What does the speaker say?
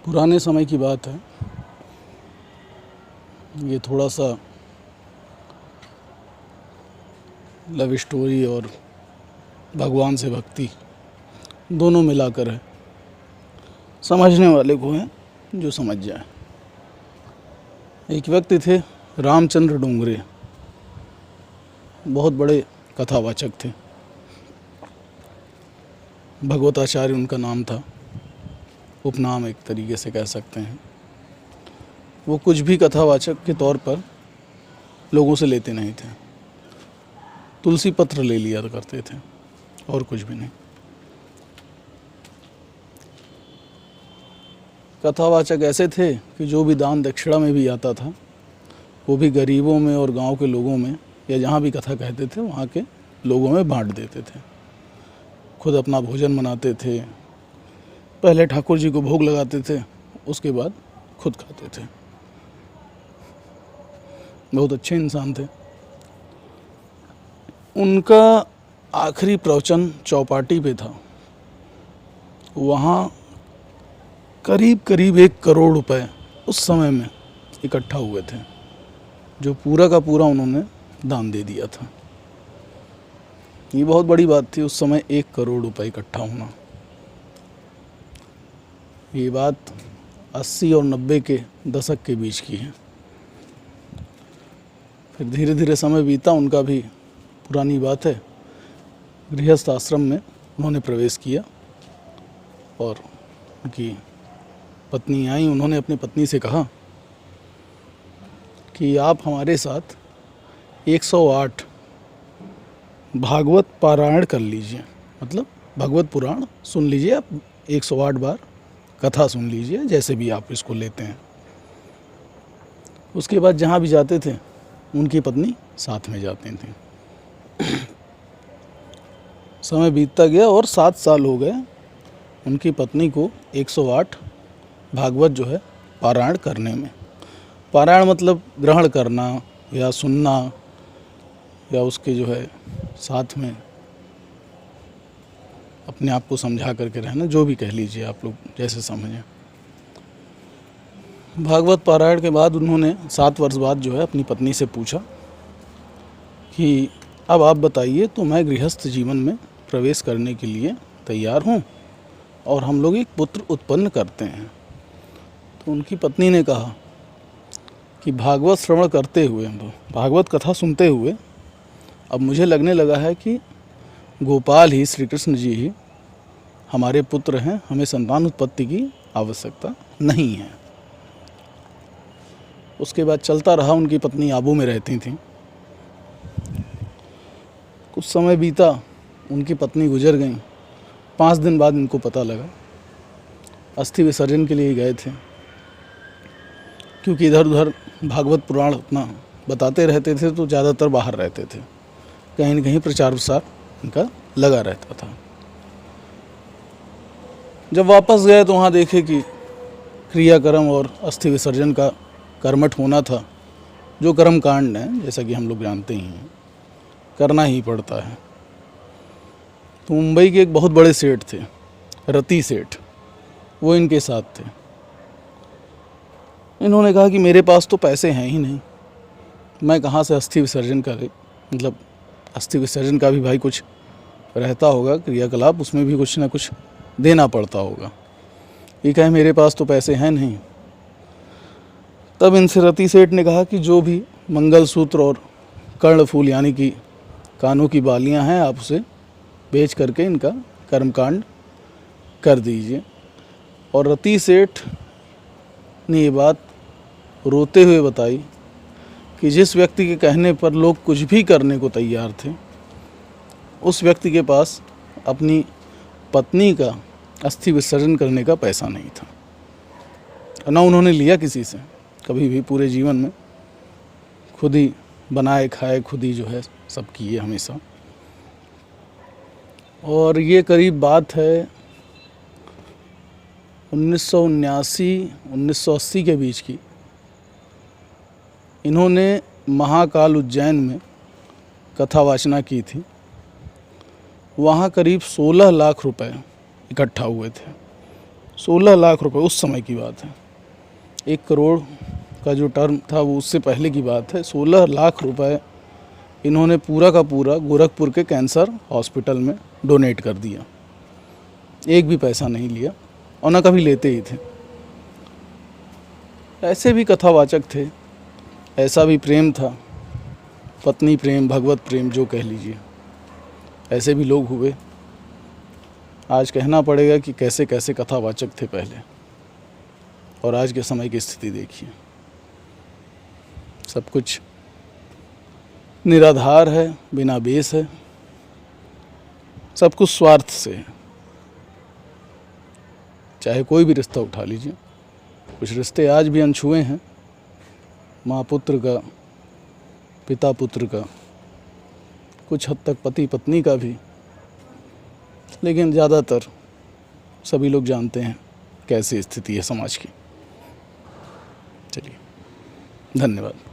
पुराने समय की बात है। ये थोड़ा सा लव स्टोरी और भगवान से भक्ति दोनों मिलाकर है। समझने वाले को है जो समझ जाए। एक व्यक्ति थे रामचंद्र डोंगरे, बहुत बड़े कथावाचक थे। भगवताचार्य उनका नाम था, उपनाम एक तरीके से कह सकते हैं। वो कुछ भी कथावाचक के तौर पर लोगों से लेते नहीं थे। तुलसी पत्र ले लिया करते थे और कुछ भी नहीं। कथावाचक ऐसे थे कि जो भी दान दक्षिणा में भी आता था वो भी गरीबों में और गांव के लोगों में या जहाँ भी कथा कहते थे वहाँ के लोगों में बांट देते थे। खुद अपना भोजन बनाते थे, पहले ठाकुर जी को भोग लगाते थे, उसके बाद खुद खाते थे। बहुत अच्छे इंसान थे। उनका आखिरी प्रवचन चौपाटी पे था। वहाँ करीब करीब 1 करोड़ रुपए उस समय में इकट्ठा हुए थे, जो पूरा का पूरा उन्होंने दान दे दिया था। ये बहुत बड़ी बात थी उस समय, 1 करोड़ रुपए इकट्ठा होना। ये बात 80 और 90 के दशक के बीच की है। फिर धीरे धीरे समय बीता, उनका भी पुरानी बात है, गृहस्थ आश्रम में उन्होंने प्रवेश किया और उनकी पत्नी आई। उन्होंने अपनी पत्नी से कहा कि आप हमारे साथ 108 भागवत पारायण कर लीजिए, मतलब भगवत पुराण सुन लीजिए। आप 108 बार कथा सुन लीजिए, जैसे भी आप इसको लेते हैं। उसके बाद जहाँ भी जाते थे उनकी पत्नी साथ में जाती थी। समय बीतता गया और 7 साल हो गए उनकी पत्नी को 108 भागवत जो है पारायण करने में। पारायण मतलब ग्रहण करना या सुनना या उसके जो है साथ में अपने आप को समझा करके रहना, जो भी कह लीजिए आप लोग जैसे समझें। भागवत पारायण के बाद उन्होंने 7 वर्ष बाद जो है अपनी पत्नी से पूछा कि अब आप बताइए, तो मैं गृहस्थ जीवन में प्रवेश करने के लिए तैयार हूँ और हम लोग एक पुत्र उत्पन्न करते हैं। तो उनकी पत्नी ने कहा कि भागवत श्रवण करते हुए, भागवत कथा सुनते हुए अब मुझे लगने लगा है कि गोपाल ही, श्री कृष्ण जी ही हमारे पुत्र हैं, हमें संतान उत्पत्ति की आवश्यकता नहीं है। उसके बाद चलता रहा। उनकी पत्नी आबू में रहती थी। कुछ समय बीता, उनकी पत्नी गुजर गई। 5 दिन बाद इनको पता लगा। अस्थि विसर्जन के लिए गए थे, क्योंकि इधर उधर भागवत पुराण अपना बताते रहते थे तो ज़्यादातर बाहर रहते थे, कहीं न कहीं प्रचार प्रसार इनका लगा रहता था। जब वापस गए तो वहाँ देखे कि क्रियाक्रम और अस्थि विसर्जन का कर्मठ होना था, जो कर्म कांड है, जैसा कि हम लोग जानते ही हैं, करना ही पड़ता है। तो मुंबई के एक बहुत बड़े सेठ थे, रति सेठ, वो इनके साथ थे। इन्होंने कहा कि मेरे पास तो पैसे हैं ही नहीं, मैं कहाँ से अस्थि विसर्जन करे, मतलब अस्थि विसर्जन का भी भाई कुछ रहता होगा क्रियाकलाप, उसमें भी कुछ ना कुछ देना पड़ता होगा। ये कहे मेरे पास तो पैसे हैं नहीं। तब इनसे रति सेठ ने कहा कि जो भी मंगलसूत्र और कर्णफूल यानी कि कानों की बालियां हैं, आप उसे बेच करके इनका कर्मकांड कर दीजिए। और रति सेठ ने ये बात रोते हुए बताई कि जिस व्यक्ति के कहने पर लोग कुछ भी करने को तैयार थे, उस व्यक्ति के पास अपनी पत्नी का अस्थि विसर्जन करने का पैसा नहीं था। ना उन्होंने लिया किसी से कभी भी पूरे जीवन में। खुद ही बनाए खाए, खुद ही जो है सब किए हमेशा। और ये करीब बात है 1979-1980 के बीच की। इन्होंने महाकाल उज्जैन में कथा वाचना की थी। वहाँ करीब 16 लाख रुपए इकट्ठा हुए थे। 16 लाख रुपए उस समय की बात है। 1 करोड़ का जो टर्म था वो उससे पहले की बात है। 16 लाख रुपए इन्होंने पूरा का पूरा गोरखपुर के कैंसर हॉस्पिटल में डोनेट कर दिया। एक भी पैसा नहीं लिया और न कभी लेते ही थे। ऐसे भी कथावाचक थे, ऐसा भी प्रेम था, पत्नी प्रेम, भगवत प्रेम जो कह लीजिए, ऐसे भी लोग हुए। आज कहना पड़ेगा कि कैसे कैसे कथावाचक थे पहले और आज के समय की स्थिति देखिए। सब कुछ निराधार है, बिना बेस है, सब कुछ स्वार्थ से है। चाहे कोई भी रिश्ता उठा लीजिए, कुछ रिश्ते आज भी अनछुए हैं, माँ पुत्र का, पिता पुत्र का, कुछ हद तक पति पत्नी का भी, लेकिन ज़्यादातर सभी लोग जानते हैं कैसी स्थिति है समाज की। चलिए, धन्यवाद।